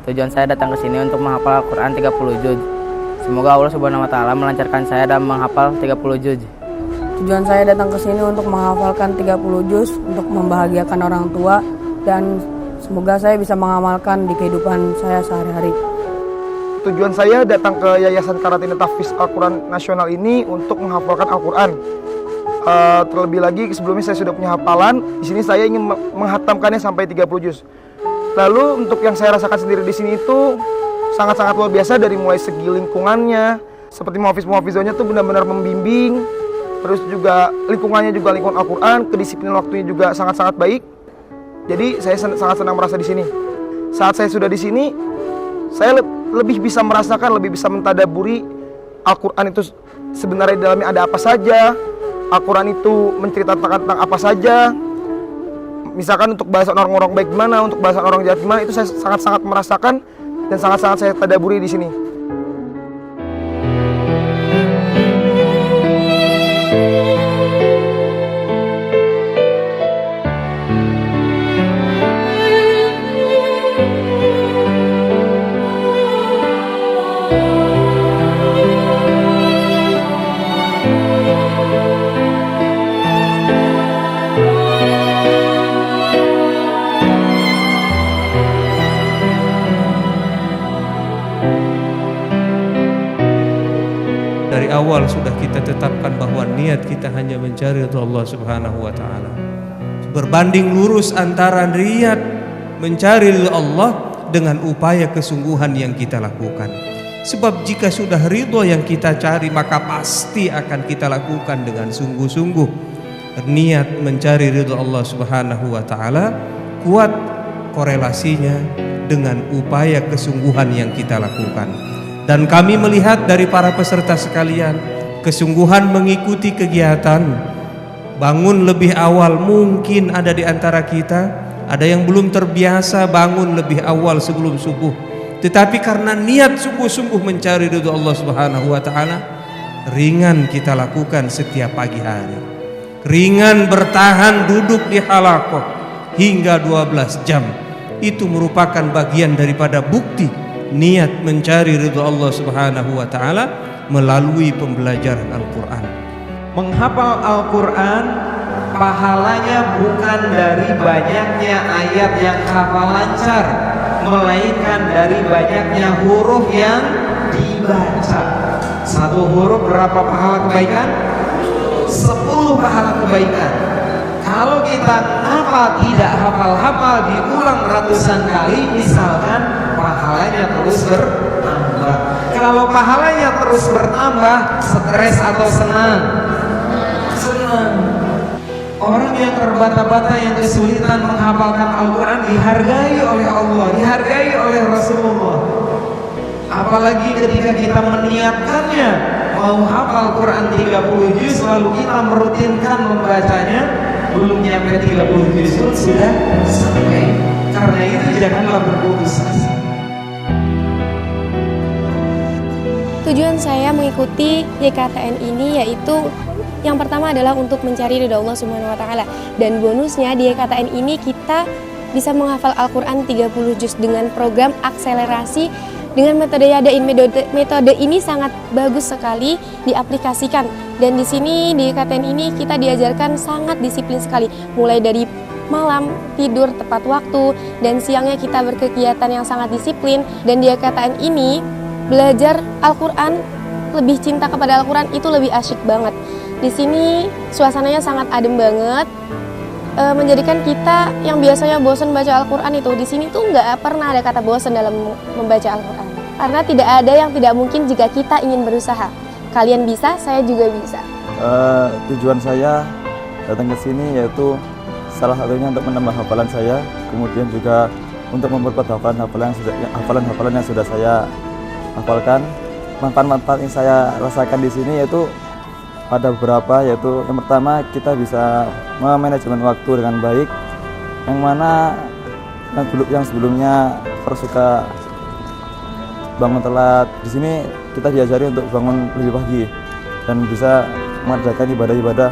Tujuan saya datang ke sini untuk menghafal Al-Quran 30 juz. Semoga Allah Subhanahu wa taala melancarkan saya dalam menghafal 30 juz. Tujuan saya datang ke sini untuk menghafalkan 30 juz untuk membahagiakan orang tua dan semoga saya bisa mengamalkan di kehidupan saya sehari-hari. Tujuan saya datang ke Yayasan Karantina Tahfiz Al-Quran Nasional ini untuk menghafalkan Al-Quran. Terlebih lagi sebelumnya saya sudah punya hafalan, di sini saya ingin menghatamkannya sampai 30 juz. Lalu untuk yang saya rasakan sendiri di sini itu sangat-sangat luar biasa, dari mulai segi lingkungannya, seperti muhafiz-muhafizahnya tuh benar-benar membimbing, terus juga lingkungannya juga lingkungan Al-Quran, kedisiplinan waktunya juga sangat-sangat baik. Jadi saya sangat senang merasa di sini. Saat saya sudah di sini, saya lebih bisa merasakan, lebih bisa mentadaburi Al-Quran itu sebenarnya di dalamnya ada apa saja, Al-Quran itu menceritakan tentang apa saja. Misalkan untuk bahasan orang-orang baik gimana, untuk bahasan orang jahat gimana, itu saya sangat-sangat merasakan dan sangat-sangat saya tadaburi di sini. Dari awal sudah kita tetapkan bahwa niat kita hanya mencari ridha Allah Subhanahu wa taala. Berbanding lurus antara niat mencari ridha Allah dengan upaya kesungguhan yang kita lakukan. Sebab jika sudah ridha yang kita cari, maka pasti akan kita lakukan dengan sungguh-sungguh. Niat mencari ridha Allah Subhanahu wa taala kuat korelasinya dengan upaya kesungguhan yang kita lakukan. Dan kami melihat dari para peserta sekalian, kesungguhan mengikuti kegiatan bangun lebih awal. Mungkin ada di antara kita ada yang belum terbiasa bangun lebih awal sebelum subuh, tetapi karena niat sungguh-sungguh mencari ridha Allah Subhanahu wa taala, ringan kita lakukan setiap pagi hari. Ringan bertahan duduk di halaqah hingga 12 jam. Itu merupakan bagian daripada bukti niat mencari ridha Allah Subhanahu wa taala melalui pembelajaran Al-Qur'an. Menghafal Al-Qur'an pahalanya bukan dari banyaknya ayat yang hafal lancar, melainkan dari banyaknya huruf yang dibaca. Satu huruf berapa pahala kebaikan? 10 pahala kebaikan. Kalau kita hafal tidak hafal-hafal diulang ratusan kali, misalkan pahalanya terus bertambah. Kalau pahalanya terus bertambah, stres atau senang? Senang. Orang yang terbata-bata, yang kesulitan menghafalkan Al-Quran dihargai oleh Allah, dihargai oleh Rasulullah. Apalagi ketika kita meniatkannya mau hafal Quran 30 juz, lalu kita merutinkan membacanya, belum nyampe 30 juz pun sudah sampai. Karena itu janganlah berputus asa. Tujuan saya mengikuti YKTN ini yaitu yang pertama adalah untuk mencari ridha Allah Subhanahu wa taala, dan bonusnya di YKTN ini kita bisa menghafal Al-Qur'an 30 juz dengan program akselerasi dengan metode Yadain. Metode ini sangat bagus sekali diaplikasikan, dan di sini di YKTN ini kita diajarkan sangat disiplin sekali, mulai dari malam tidur tepat waktu dan siangnya kita berkegiatan yang sangat disiplin. Dan di YKTN ini belajar Al-Quran, lebih cinta kepada Al-Quran itu lebih asyik banget. Di sini suasananya sangat adem banget, menjadikan kita yang biasanya bosan baca Al-Quran itu di sini tuh nggak pernah ada kata bosan dalam membaca Al-Quran. Karena tidak ada yang tidak mungkin jika kita ingin berusaha. Kalian bisa, saya juga bisa. Tujuan saya datang ke sini yaitu salah satunya untuk menambah hafalan saya, kemudian juga untuk memperkuat hafalan yang sudah saya hafalkan. Manfaat-manfaat yang saya rasakan di sini yaitu ada beberapa, yaitu yang pertama kita bisa memanajemen waktu dengan baik, yang mana yang sebelumnya suka bangun telat, di sini kita diajari untuk bangun lebih pagi dan bisa mengerjakan ibadah-ibadah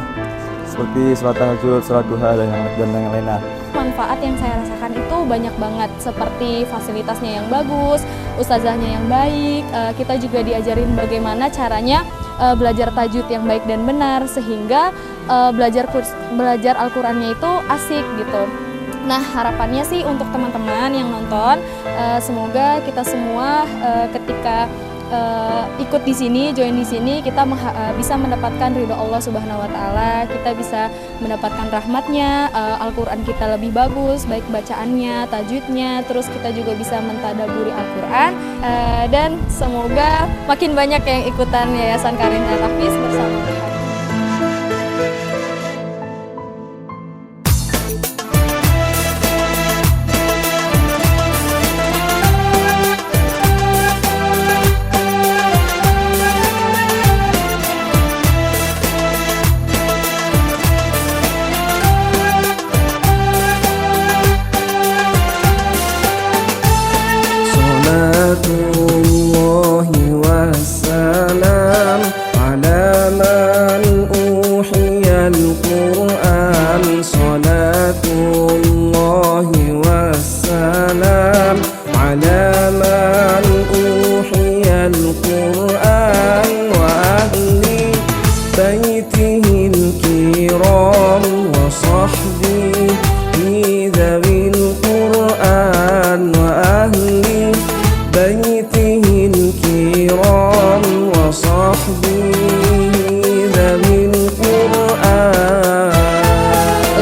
seperti sholat tahajud, sholat duha, dan yang lainnya. Manfaat yang saya rasakan itu banyak banget, seperti fasilitasnya yang bagus, ustazahnya yang baik, kita juga diajarin bagaimana caranya belajar tajwid yang baik dan benar, sehingga belajar Al-Qurannya itu asik gitu. Nah, harapannya sih untuk teman-teman yang nonton, semoga kita semua ketika ikut di sini, join di sini, kita bisa mendapatkan ridho Allah Subhanahu wa Ta'ala, kita bisa mendapatkan rahmatnya, Al-Quran kita lebih bagus, baik bacaannya, tajwidnya, terus kita juga bisa mentadaburi Al-Quran, dan semoga makin banyak yang ikutan Yayasan Karantina Tahfiz bersama Tuhan.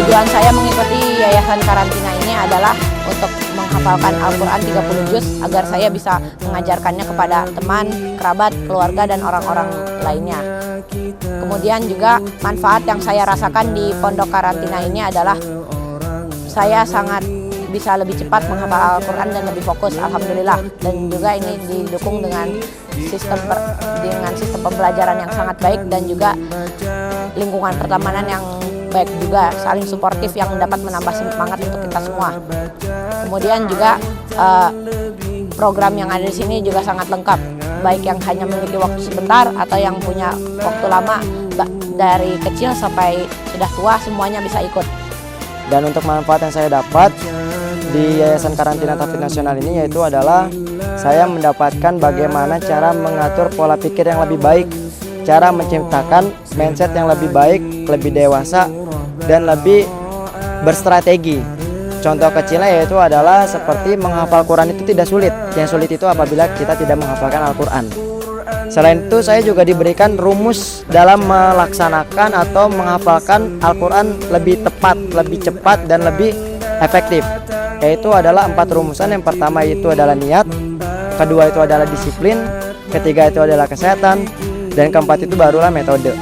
Tujuan saya mengikuti Yayasan Karantina ini adalah untuk menghafalkan Al-Quran 30 juz agar saya bisa mengajarkannya kepada teman, kerabat, keluarga, dan orang-orang lainnya. Kemudian juga manfaat yang saya rasakan di Pondok Karantina ini adalah saya sangat bisa lebih cepat menghafal Al-Quran dan lebih fokus, alhamdulillah. Dan juga ini didukung dengan sistem pembelajaran yang sangat baik dan juga lingkungan pertemanan yang baik juga, saling suportif yang dapat menambah semangat untuk kita semua. Kemudian juga program yang ada di sini juga sangat lengkap, baik yang hanya memiliki waktu sebentar atau yang punya waktu lama, dari kecil sampai sudah tua semuanya bisa ikut. Dan untuk manfaat yang saya dapat di Yayasan Karantina Tahfiz Nasional ini yaitu adalah saya mendapatkan bagaimana cara mengatur pola pikir yang lebih baik, cara menciptakan mindset yang lebih baik, lebih dewasa, dan lebih berstrategi. Contoh kecilnya yaitu adalah seperti menghafal Quran itu tidak sulit. Yang sulit itu apabila kita tidak menghafalkan Al-Quran. Selain itu saya juga diberikan rumus dalam melaksanakan atau menghafalkan Al-Quran lebih tepat, lebih cepat, dan lebih efektif. Yaitu adalah 4 rumusan. Yang pertama itu adalah niat, kedua itu adalah disiplin, ketiga itu adalah kesehatan, dan keempat itu barulah metode.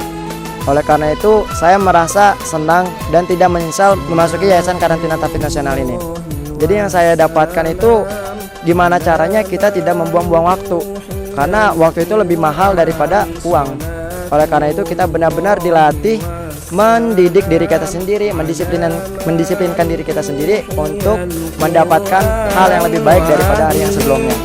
Oleh karena itu saya merasa senang dan tidak menyesal memasuki Yayasan Karantina Tahfiz Nasional ini. Jadi yang saya dapatkan itu gimana caranya kita tidak membuang-buang waktu, karena waktu itu lebih mahal daripada uang. Oleh karena itu kita benar-benar dilatih mendidik diri kita sendiri, mendisiplinkan diri kita sendiri untuk mendapatkan hal yang lebih baik daripada hari yang sebelumnya.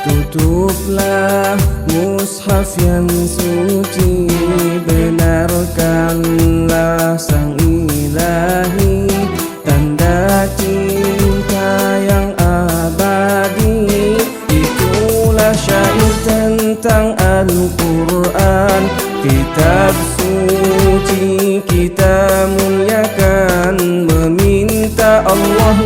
Tutuplah mushaf yang suci, benarkanlah Sang Ilahi, tanda cinta yang abadi. Itulah syair tentang Al-Quran, kitab suci kita muliakan, meminta Allah